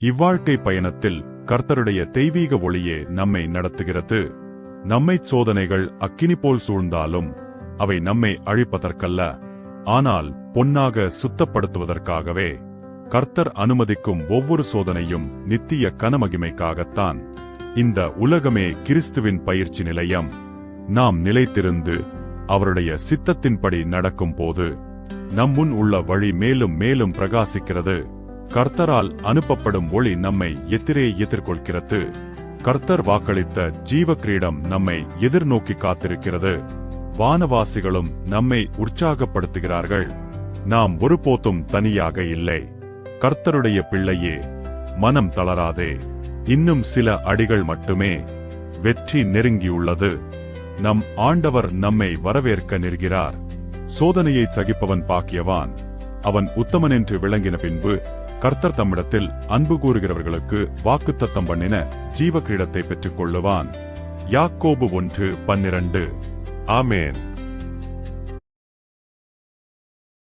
இவ்வாழ்க்கை பயணத்தில் கர்த்தருடைய தெய்வீக ஒளியே நம்மை நடத்துகிறது. நம்மை சோதனைகள் அக்கினி போல் சூழ்ந்தாலும் அவை நம்மை அழிப்பதற்கல்ல, ஆனால் பொன்னாக சுத்தப்படுத்துவதற்காகவே. கர்த்தர் அனுமதிக்கும் ஒவ்வொரு சோதனையும் நித்திய கனமகிமைக்காகத்தான். இந்த உலகமே கிறிஸ்துவின் பயிற்சி நிலையம். நாம் நிலைத்திருந்து அவருடைய சித்தத்தின்படி நடக்கும் போது நம் முன் உள்ள வழி மேலும் மேலும் பிரகாசிக்கிறது. கர்த்தரால் அனுப்பப்படும் ஒளி நம்மை எதிர்கொள்கிறது. கர்த்தர் வாக்களித்த ஜீவ கிரீடம் நம்மை எதிர்நோக்கி காத்திருக்கிறது. வானவாசிகளும் நம்மை உற்சாகப்படுத்துகிறார்கள். நாம் ஒருபோதும் தனியாக இல்லை. கர்த்தருடைய பிள்ளையே, மனம் தளராதே. இன்னும் சில அடிகள் மட்டுமே. வெற்றி நெருங்கியுள்ளது. நம் ஆண்டவர் நம்மை வரவேற்க நிற்கிறார். சோதனையை சகிப்பவன் பாக்கியவான். அவன் உத்தமனென்று விளங்கின பின்பு கர்த்தர் தம்மிடத்தில் அன்பு கூறுகிறவர்களுக்கு வாக்குத்தத்தம் பண்ணின ஜீவ கிரீடத்தை பெற்றுக் கொள்ளுவான். யாக்கோபு 1:12. ஆமென்.